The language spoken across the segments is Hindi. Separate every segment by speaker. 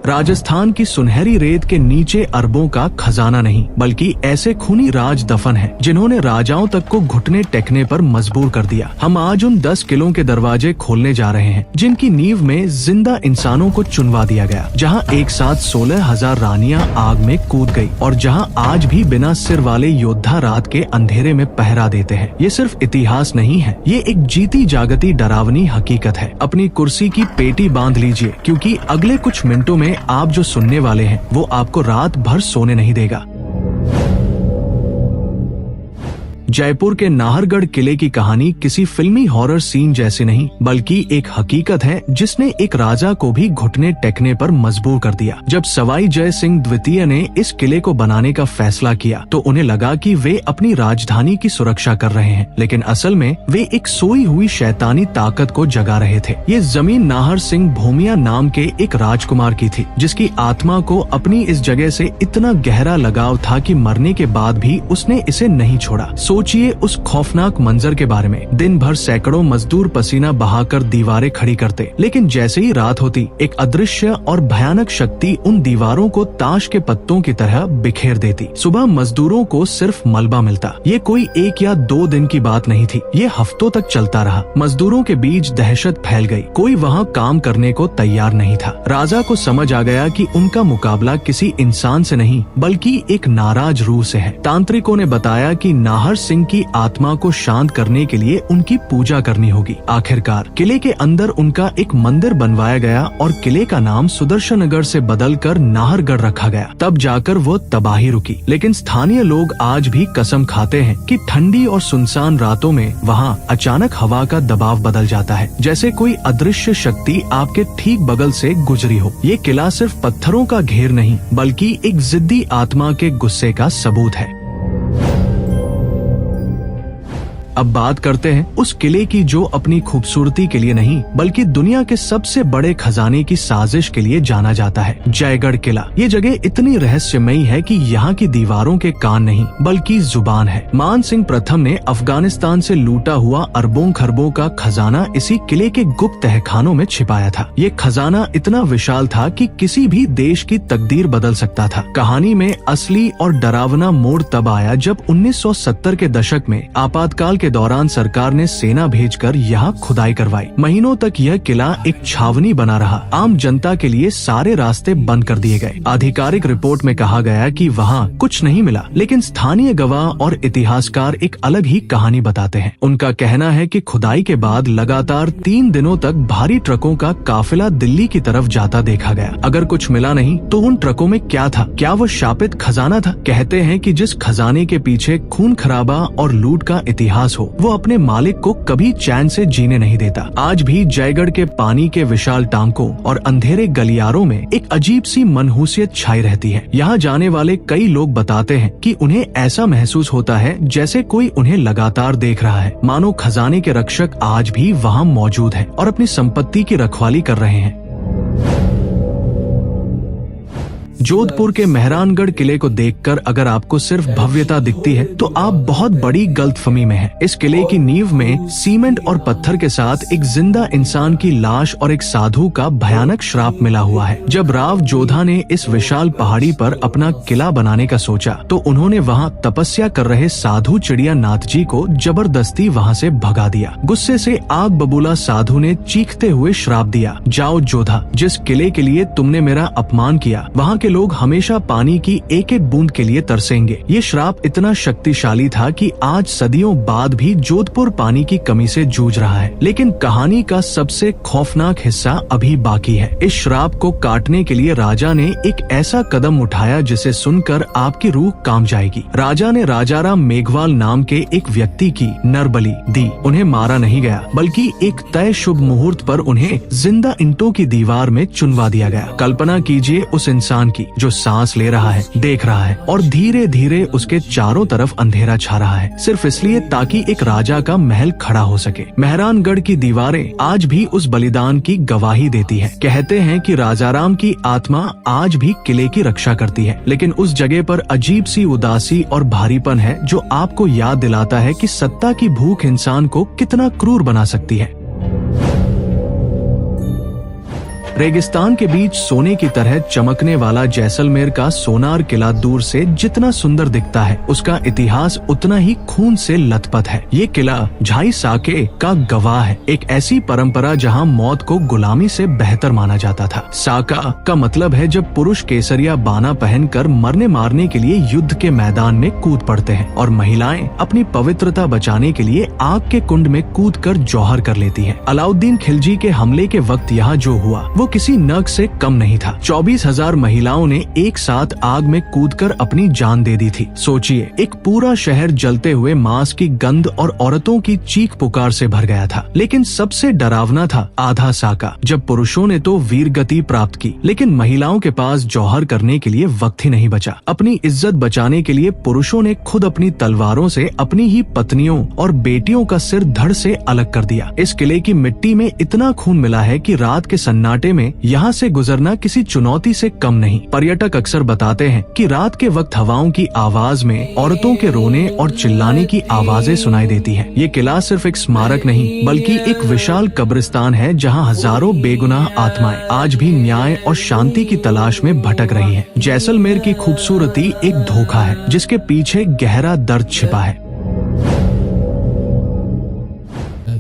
Speaker 1: राजस्थान की सुनहरी रेत के नीचे अरबों का खजाना नहीं, बल्कि ऐसे खूनी राज दफन हैं जिन्होंने राजाओं तक को घुटने टेकने पर मजबूर कर दिया। हम आज उन 10 किलों के दरवाजे खोलने जा रहे हैं जिनकी नींव में जिंदा इंसानों को चुनवा दिया गया, जहां एक साथ 16,000 रानियां आग में कूद गई और जहां आज भी बिना सिर वाले योद्धा रात के अंधेरे में पहरा देते हैं। ये सिर्फ इतिहास नहीं है, ये एक जीती जागती डरावनी हकीकत है। अपनी कुर्सी की पेटी बांध लीजिए, क्योंकि अगले कुछ मिनटों में आप जो सुनने वाले हैं वो आपको रात भर सोने नहीं देगा। जयपुर के नाहरगढ़ किले की कहानी किसी फिल्मी हॉरर सीन जैसी नहीं, बल्कि एक हकीकत है जिसने एक राजा को भी घुटने टेकने पर मजबूर कर दिया। जब सवाई जय सिंह द्वितीय ने इस किले को बनाने का फैसला किया तो उन्हें लगा कि वे अपनी राजधानी की सुरक्षा कर रहे हैं, लेकिन असल में वे एक सोई हुई शैतानी ताकत को जगा रहे थे। ये जमीन नाहर सिंह भूमिया नाम के एक राजकुमार की थी, जिसकी आत्मा को अपनी इस जगह से इतना गहरा लगाव था कि मरने के बाद भी उसने इसे नहीं छोड़ा। सोचिए उस खौफनाक मंजर के बारे में। दिन भर सैकड़ों मजदूर पसीना बहाकर दीवारें खड़ी करते, लेकिन जैसे ही रात होती एक अदृश्य और भयानक शक्ति उन दीवारों को ताश के पत्तों की तरह बिखेर देती। सुबह मजदूरों को सिर्फ मलबा मिलता। ये कोई 1 या 2 दिन की बात नहीं थी, ये हफ्तों तक चलता रहा। मजदूरों के बीच दहशत फैल गई, कोई वहाँ काम करने को तैयार नहीं था। राजा को समझ आ गया कि उनका मुकाबला किसी इंसान से नहीं, बल्कि एक नाराज रूह से है। तांत्रिकों ने बताया कि नाहर सिंह की आत्मा को शांत करने के लिए उनकी पूजा करनी होगी। आखिरकार किले के अंदर उनका एक मंदिर बनवाया गया और किले का नाम सुदर्शनगढ़ से बदलकर नाहरगढ़ रखा गया। तब जाकर वो तबाही रुकी। लेकिन स्थानीय लोग आज भी कसम खाते हैं कि ठंडी और सुनसान रातों में वहाँ अचानक हवा का दबाव बदल जाता है, जैसे कोई अदृश्य शक्ति आपके ठीक बगल से गुजरी हो। ये किला सिर्फ पत्थरों का घेर नहीं, बल्कि एक जिद्दी आत्मा के गुस्से का सबूत है। अब बात करते हैं उस किले की जो अपनी खूबसूरती के लिए नहीं, बल्कि दुनिया के सबसे बड़े खजाने की साजिश के लिए जाना जाता है, जयगढ़ किला। ये जगह इतनी रहस्यमयी है कि यहाँ की दीवारों के कान नहीं, बल्कि जुबान है। मान सिंह प्रथम ने अफगानिस्तान से लूटा हुआ अरबों खरबों का खजाना इसी किले के गुप्त तहखानों में छिपाया था। ये खजाना इतना विशाल था कि किसी भी देश की तकदीर बदल सकता था। कहानी में असली और डरावना मोड़ तब आया जब 1970 के दशक में आपातकाल के दौरान सरकार ने सेना भेजकर यहाँ खुदाई करवाई। महीनों तक यह किला एक छावनी बना रहा। आम जनता के लिए सारे रास्ते बंद कर दिए गए। आधिकारिक रिपोर्ट में कहा गया कि वहाँ कुछ नहीं मिला, लेकिन स्थानीय गवाह और इतिहासकार एक अलग ही कहानी बताते हैं। उनका कहना है कि खुदाई के बाद लगातार 3 दिनों तक भारी ट्रकों का काफिला दिल्ली की तरफ जाता देखा गया। अगर कुछ मिला नहीं तो उन ट्रकों में क्या था? क्या वो शापित खजाना था? कहते हैं कि जिस खजाने के पीछे खून खराबा और लूट का इतिहास हो, वो अपने मालिक को कभी चैन से जीने नहीं देता। आज भी जयगढ़ के पानी के विशाल टांकों और अंधेरे गलियारों में एक अजीब सी मनहूसियत छाई रहती है। यहाँ जाने वाले कई लोग बताते हैं कि उन्हें ऐसा महसूस होता है जैसे कोई उन्हें लगातार देख रहा है, मानो खजाने के रक्षक आज भी वहाँ मौजूद है और अपनी संपत्ति की रखवाली कर रहे हैं। जोधपुर के मेहरानगढ़ किले को देखकर अगर आपको सिर्फ भव्यता दिखती है तो आप बहुत बड़ी गलतफहमी में हैं। इस किले की नींव में सीमेंट और पत्थर के साथ एक जिंदा इंसान की लाश और एक साधु का भयानक श्राप मिला हुआ है। जब राव जोधा ने इस विशाल पहाड़ी पर अपना किला बनाने का सोचा तो उन्होंने वहाँ तपस्या कर रहे साधु चिड़िया नाथ जी को जबरदस्ती वहाँ से भगा दिया। गुस्से से आग बबूला साधु ने चीखते हुए श्राप दिया, जाओ जोधा, जिस किले के लिए तुमने मेरा अपमान किया वहाँ के लोग हमेशा पानी की एक एक बूंद के लिए तरसेंगे। ये श्राप इतना शक्तिशाली था कि आज सदियों बाद भी जोधपुर पानी की कमी से जूझ रहा है। लेकिन कहानी का सबसे खौफनाक हिस्सा अभी बाकी है। इस श्राप को काटने के लिए राजा ने एक ऐसा कदम उठाया जिसे सुनकर आपकी रूह कांप जाएगी। राजा ने राजाराम मेघवाल नाम के एक व्यक्ति की नरबली दी। उन्हें मारा नहीं गया, बल्कि एक तय शुभ मुहूर्त पर उन्हें जिंदा ईंटों की दीवार में चुनवा दिया गया। कल्पना कीजिए उस इंसान की जो सांस ले रहा है, देख रहा है और धीरे धीरे उसके चारों तरफ अंधेरा छा रहा है, सिर्फ इसलिए ताकि एक राजा का महल खड़ा हो सके। मेहरानगढ़ की दीवारें आज भी उस बलिदान की गवाही देती है। कहते हैं कि राजाराम की आत्मा आज भी किले की रक्षा करती है, लेकिन उस जगह पर अजीब सी उदासी और भारीपन है जो आपको याद दिलाता है कि सत्ता की भूख इंसान को कितना क्रूर बना सकती है। रेगिस्तान के बीच सोने की तरह चमकने वाला जैसलमेर का सोनार किला दूर से जितना सुंदर दिखता है, उसका इतिहास उतना ही खून से लथपथ है। ये किला झाई साके का गवाह है, एक ऐसी परंपरा जहाँ मौत को गुलामी से बेहतर माना जाता था। साका का मतलब है जब पुरुष केसरिया बाना पहनकर मरने मारने के लिए युद्ध के मैदान में कूद पड़ते हैं और महिलाएं अपनी पवित्रता बचाने के लिए आग के कुंड में कूदकर जौहर कर लेती हैं। अलाउद्दीन खिलजी के हमले के वक्त यहाँ जो हुआ वो किसी नग से कम नहीं था। 24,000 महिलाओं ने एक साथ आग में कूदकर अपनी जान दे दी थी। सोचिए, एक पूरा शहर जलते हुए मांस की गंध और औरतों की चीख पुकार से भर गया था। लेकिन सबसे डरावना था आधा साका, जब पुरुषों ने तो वीर गति प्राप्त की, लेकिन महिलाओं के पास जौहर करने के लिए वक्त ही नहीं बचा। अपनी इज्जत बचाने के लिए पुरुषों ने खुद अपनी तलवारों से अपनी ही पत्नियों और बेटियों का सिर धड़ से अलग कर दिया। इस किले की मिट्टी में इतना खून मिला है कि रात के सन्नाटे में यहाँ से गुजरना किसी चुनौती से कम नहीं। पर्यटक अक्सर बताते हैं कि रात के वक्त हवाओं की आवाज में औरतों के रोने और चिल्लाने की आवाजें सुनाई देती हैं। ये किला सिर्फ एक स्मारक नहीं बल्कि एक विशाल कब्रिस्तान है जहाँ हजारों बेगुनाह आत्माएं आज भी न्याय और शांति की तलाश में भटक रही हैं। जैसलमेर की खूबसूरती एक धोखा है जिसके पीछे गहरा दर्द छिपा है।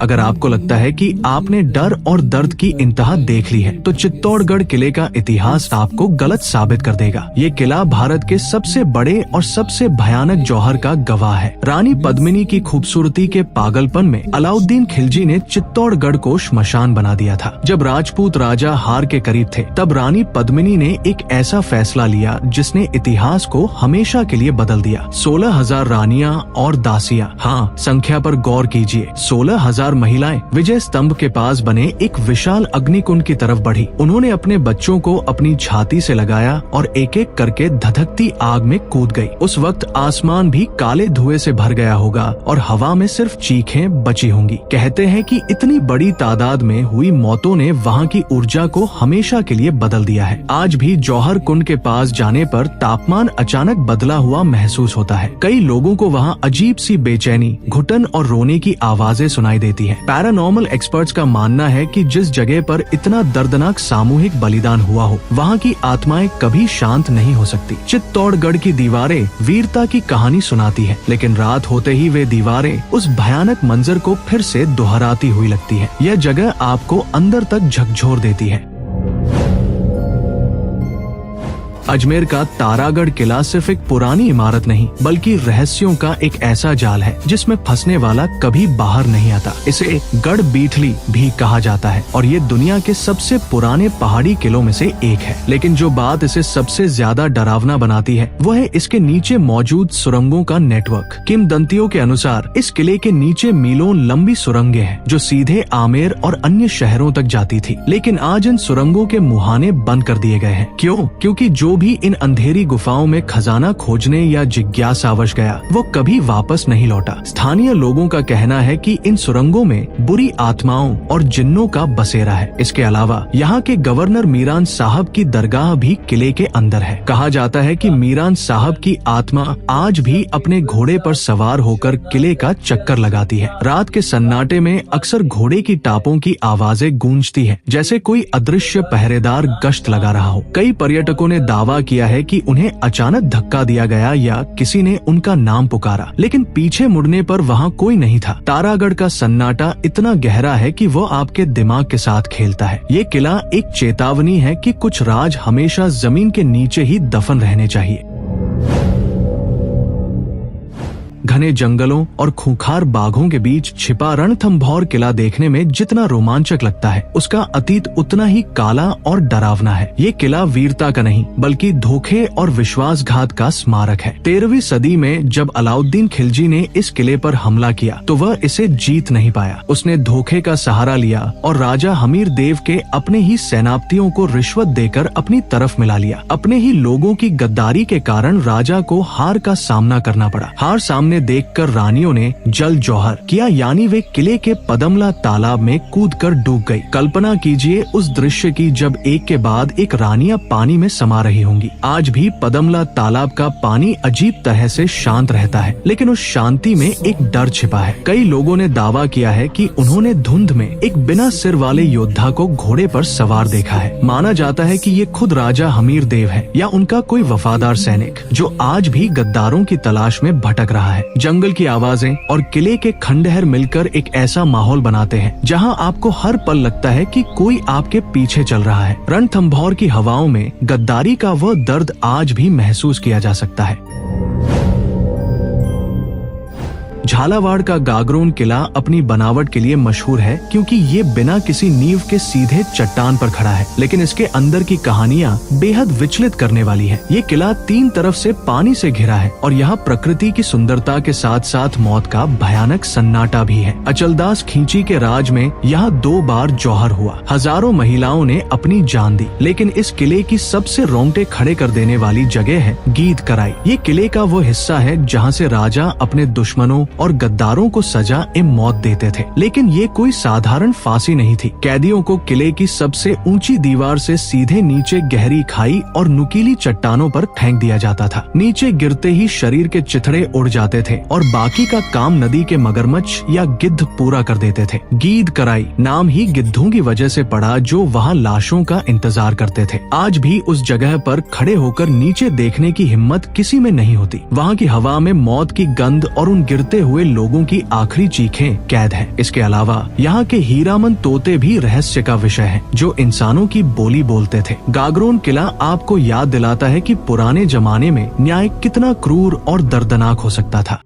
Speaker 1: अगर आपको लगता है कि आपने डर और दर्द की इंतहा देख ली है, तो चित्तौड़गढ़ किले का इतिहास आपको गलत साबित कर देगा। ये किला भारत के सबसे बड़े और सबसे भयानक जौहर का गवाह है। रानी पद्मिनी की खूबसूरती के पागलपन में अलाउद्दीन खिलजी ने चित्तौड़गढ़ को श्मशान बना दिया था। जब राजपूत राजा हार के करीब थे, तब रानी पद्मिनी ने एक ऐसा फैसला लिया जिसने इतिहास को हमेशा के लिए बदल दिया। 16,000 रानियां और दासियां, हाँ, संख्या पर गौर कीजिए, 16,000 महिलाएं विजय स्तंभ के पास बने एक विशाल अग्निकुंड की तरफ बढ़ी। उन्होंने अपने बच्चों को अपनी छाती से लगाया और एक एक करके धधकती आग में कूद गई। उस वक्त आसमान भी काले धुएं से भर गया होगा और हवा में सिर्फ चीखें बची होंगी। कहते हैं कि इतनी बड़ी तादाद में हुई मौतों ने वहाँ की ऊर्जा को हमेशा के लिए बदल दिया है। आज भी जौहर कुंड के पास जाने पर तापमान अचानक बदला हुआ महसूस होता है। कई लोगों को वहाँ अजीब सी बेचैनी, घुटन और रोने की आवाजें सुनाई देती है। पैरानॉर्मल एक्सपर्ट्स का मानना है कि जिस जगह पर इतना दर्दनाक सामूहिक बलिदान हुआ हो, वहाँ की आत्माएं कभी शांत नहीं हो सकती। चित्तौड़गढ़ की दीवारें वीरता की कहानी सुनाती है, लेकिन रात होते ही वे दीवारें उस भयानक मंजर को फिर से दोहराती हुई लगती है। यह जगह आपको अंदर तक झकझोर देती है। अजमेर का तारागढ़ किला सिर्फ एक पुरानी इमारत नहीं बल्कि रहस्यों का एक ऐसा जाल है जिसमें फंसने वाला कभी बाहर नहीं आता। इसे गढ़ बीठली भी कहा जाता है और ये दुनिया के सबसे पुराने पहाड़ी किलों में से एक है। लेकिन जो बात इसे सबसे ज्यादा डरावना बनाती है वो है इसके नीचे मौजूद सुरंगों का नेटवर्क। किंवदंतियों के अनुसार इस किले के नीचे मीलों लंबी सुरंगें हैं जो सीधे आमेर और अन्य शहरों तक जाती थी। लेकिन आज इन सुरंगों के मुहाने बंद कर दिए गए हैं। क्यों? क्योंकि जो भी इन अंधेरी गुफाओं में खजाना खोजने या जिज्ञासावश गया वो कभी वापस नहीं लौटा। स्थानीय लोगों का कहना है कि इन सुरंगों में बुरी आत्माओं और जिन्नों का बसेरा है। इसके अलावा यहाँ के गवर्नर मीरान साहब की दरगाह भी किले के अंदर है। कहा जाता है कि मीरान साहब की आत्मा आज भी अपने घोड़े पर सवार होकर किले का चक्कर लगाती है। रात के सन्नाटे में अक्सर घोड़े की टापों की आवाजें गूंजती है, जैसे कोई अदृश्य पहरेदार गश्त लगा रहा हो। कई पर्यटकों ने दावा किया है कि उन्हें अचानक धक्का दिया गया या किसी ने उनका नाम पुकारा, लेकिन पीछे मुड़ने पर वहाँ कोई नहीं था। तारागढ़ का सन्नाटा इतना गहरा है कि वो आपके दिमाग के साथ खेलता है। ये किला एक चेतावनी है कि कुछ राज हमेशा जमीन के नीचे ही दफन रहने चाहिए। घने जंगलों और खूंखार बाघों के बीच छिपा रणथंभौर किला देखने में जितना रोमांचक लगता है, उसका अतीत उतना ही काला और डरावना है। ये किला वीरता का नहीं बल्कि धोखे और विश्वासघात का स्मारक है। 13वीं सदी में जब अलाउद्दीन खिलजी ने इस किले पर हमला किया तो वह इसे जीत नहीं पाया। उसने धोखे का सहारा लिया और राजा हमीर देव के अपने ही सेनापतियों को रिश्वत देकर अपनी तरफ मिला लिया। अपने ही लोगों की गद्दारी के कारण राजा को हार का सामना करना पड़ा। हार सामने उन्हें देखकर रानियों ने जल जौहर किया, यानी वे किले के पदमला तालाब में कूदकर डूब गई। कल्पना कीजिए उस दृश्य की जब एक के बाद एक रानियां पानी में समा रही होंगी। आज भी पदमला तालाब का पानी अजीब तरह से शांत रहता है, लेकिन उस शांति में एक डर छिपा है। कई लोगों ने दावा किया है कि उन्होंने धुंध में एक बिना सिर वाले योद्धा को घोड़े पर सवार देखा है। माना जाता है कि ये खुद राजा हमीर देव है या उनका कोई वफादार सैनिक जो आज भी गद्दारों की तलाश में भटक रहा है। जंगल की आवाजें और किले के खंडहर मिलकर एक ऐसा माहौल बनाते हैं जहां आपको हर पल लगता है कि कोई आपके पीछे चल रहा है। रणथंभौर की हवाओं में गद्दारी का वह दर्द आज भी महसूस किया जा सकता है। झालावाड़ का गागरोन किला अपनी बनावट के लिए मशहूर है क्योंकि ये बिना किसी नींव के सीधे चट्टान पर खड़ा है, लेकिन इसके अंदर की कहानियां बेहद विचलित करने वाली है। ये किला 3 तरफ से पानी से घिरा है और यहाँ प्रकृति की सुंदरता के साथ साथ मौत का भयानक सन्नाटा भी है। अचलदास खींची के राज में यहाँ 2 बार जौहर हुआ। हजारों महिलाओं ने अपनी जान दी, लेकिन इस किले की सबसे रोंगटे खड़े कर देने वाली जगह है गीद कराई। ये किले का वो हिस्सा है जहाँ से राजा अपने दुश्मनों और गद्दारों को सजा ए मौत देते थे, लेकिन ये कोई साधारण फांसी नहीं थी। कैदियों को किले की सबसे ऊंची दीवार से सीधे नीचे गहरी खाई और नुकीली चट्टानों पर फेंक दिया जाता था। नीचे गिरते ही शरीर के चिथड़े उड़ जाते थे और बाकी का काम नदी के मगरमच्छ या गिद्ध पूरा कर देते थे। गीद कराई नाम ही गिद्धों की वजह से पड़ा जो वहाँ लाशों का इंतजार करते थे। आज भी उस जगह पर खड़े होकर नीचे देखने की हिम्मत किसी में नहीं होती। वहाँ की हवा में मौत की गंध और उन गिरते हुए लोगों की आखिरी चीखें कैद है। इसके अलावा यहाँ के हीरामन तोते भी रहस्य का विषय है जो इंसानों की बोली बोलते थे। गागरोन किला आपको याद दिलाता है कि पुराने जमाने में न्याय कितना क्रूर और दर्दनाक हो सकता था।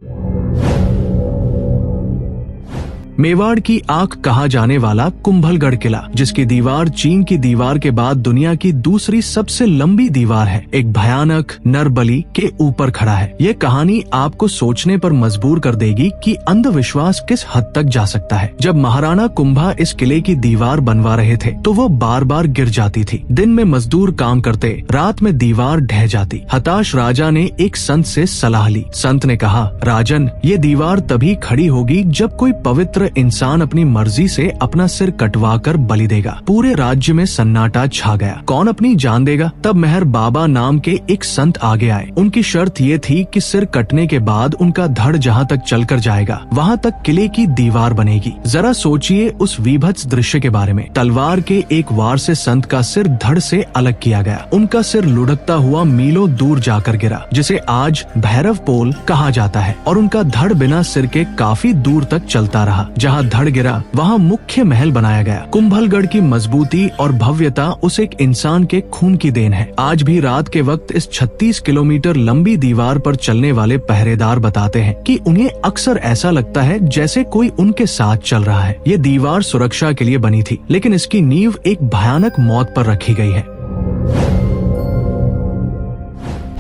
Speaker 1: मेवाड़ की आंख कहा जाने वाला कुंभलगढ़ किला, जिसकी दीवार चीन की दीवार के बाद दुनिया की दूसरी सबसे लंबी दीवार है, एक भयानक नरबली के ऊपर खड़ा है। ये कहानी आपको सोचने पर मजबूर कर देगी कि अंधविश्वास किस हद तक जा सकता है। जब महाराणा कुंभा इस किले की दीवार बनवा रहे थे तो वो बार बार गिर जाती थी। दिन में मजदूर काम करते, रात में दीवार ढह जाती। हताश राजा ने एक संत से सलाह ली। संत ने कहा, राजन, ये दीवार तभी खड़ी होगी जब कोई पवित्र इंसान अपनी मर्जी से अपना सिर कटवा कर बलि देगा। पूरे राज्य में सन्नाटा छा गया। कौन अपनी जान देगा? तब मेहर बाबा नाम के एक संत आगे आए। उनकी शर्त ये थी कि सिर कटने के बाद उनका धड़ जहाँ तक चलकर जाएगा वहाँ तक किले की दीवार बनेगी। जरा सोचिए उस विभत्स दृश्य के बारे में। तलवार के एक वार से संत का सिर धड़ से अलग किया गया। उनका सिर लुढ़कता हुआ मीलों दूर जाकर गिरा, जिसे आज भैरव पोल कहा जाता है, और उनका धड़ बिना सिर के काफी दूर तक चलता रहा। जहाँ धड़ गिरा वहाँ मुख्य महल बनाया गया। कुंभलगढ़ की मजबूती और भव्यता उस एक इंसान के खून की देन है। आज भी रात के वक्त इस 36 किलोमीटर लंबी दीवार पर चलने वाले पहरेदार बताते हैं कि उन्हें अक्सर ऐसा लगता है जैसे कोई उनके साथ चल रहा है। ये दीवार सुरक्षा के लिए बनी थी, लेकिन इसकी नींव एक भयानक मौत पर रखी गई है।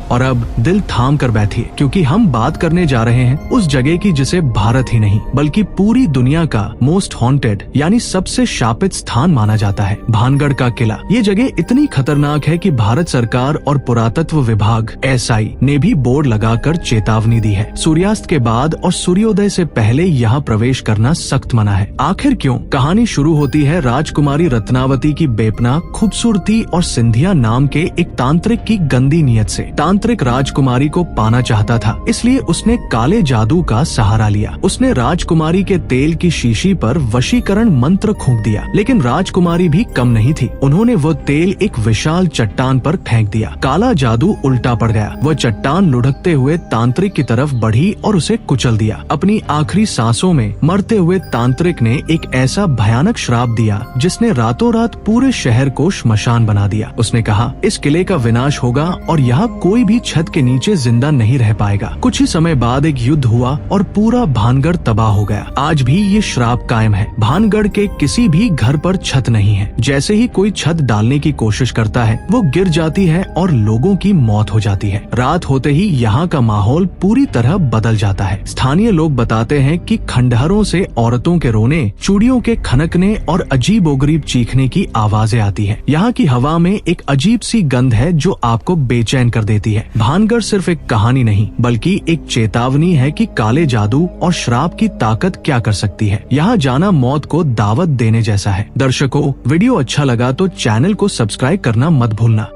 Speaker 1: और अब दिल थाम कर बैठिए, क्योंकि हम बात करने जा रहे हैं उस जगह की जिसे भारत ही नहीं बल्कि पूरी दुनिया का मोस्ट हॉन्टेड यानी सबसे शापित स्थान माना जाता है, भानगढ़ का किला। ये जगह इतनी खतरनाक है कि भारत सरकार और पुरातत्व विभाग SI ने भी बोर्ड लगाकर चेतावनी दी है। सूर्यास्त के बाद और सूर्योदय से पहले यहाँ प्रवेश करना सख्त मना है। आखिर क्यों? कहानी शुरू होती है राजकुमारी रत्नावती की बेपना खूबसूरती और सिंधिया नाम के एक तांत्रिक की गंदी नीयत से। तांत्रिक राजकुमारी को पाना चाहता था, इसलिए उसने काले जादू का सहारा लिया। उसने राजकुमारी के तेल की शीशी पर वशीकरण मंत्र फूंक दिया, लेकिन राजकुमारी भी कम नहीं थी। उन्होंने वो तेल एक विशाल चट्टान पर फेंक दिया। काला जादू उल्टा पड़ गया। वह चट्टान लुढ़कते हुए तांत्रिक की तरफ बढ़ी और उसे कुचल दिया। अपनी आखिरी सांसों में मरते हुए तांत्रिक ने एक ऐसा भयानक श्राप दिया जिसने रातों रात पूरे शहर को श्मशान बना दिया। उसने कहा, इस किले का विनाश होगा और यहाँ कोई भी छत के नीचे जिंदा नहीं रह पाएगा। कुछ ही समय बाद एक युद्ध हुआ और पूरा भानगढ़ तबाह हो गया। आज भी ये श्राप कायम है। भानगढ़ के किसी भी घर पर छत नहीं है। जैसे ही कोई छत डालने की कोशिश करता है वो गिर जाती है और लोगों की मौत हो जाती है। रात होते ही यहाँ का माहौल पूरी तरह बदल जाता है। स्थानीय लोग बताते हैं कि खंडहरों से औरतों के रोने, चूड़ियों के खनकने और अजीबोगरीब चीखने की आवाजें आती है। यहाँ की हवा में एक अजीब सी गंध है जो आपको बेचैन कर देती है। है। भानगढ़ सिर्फ एक कहानी नहीं बल्कि एक चेतावनी है कि काले जादू और श्राप की ताकत क्या कर सकती है। यहाँ जाना मौत को दावत देने जैसा है। दर्शकों, वीडियो अच्छा लगा तो चैनल को सब्सक्राइब करना मत भूलना।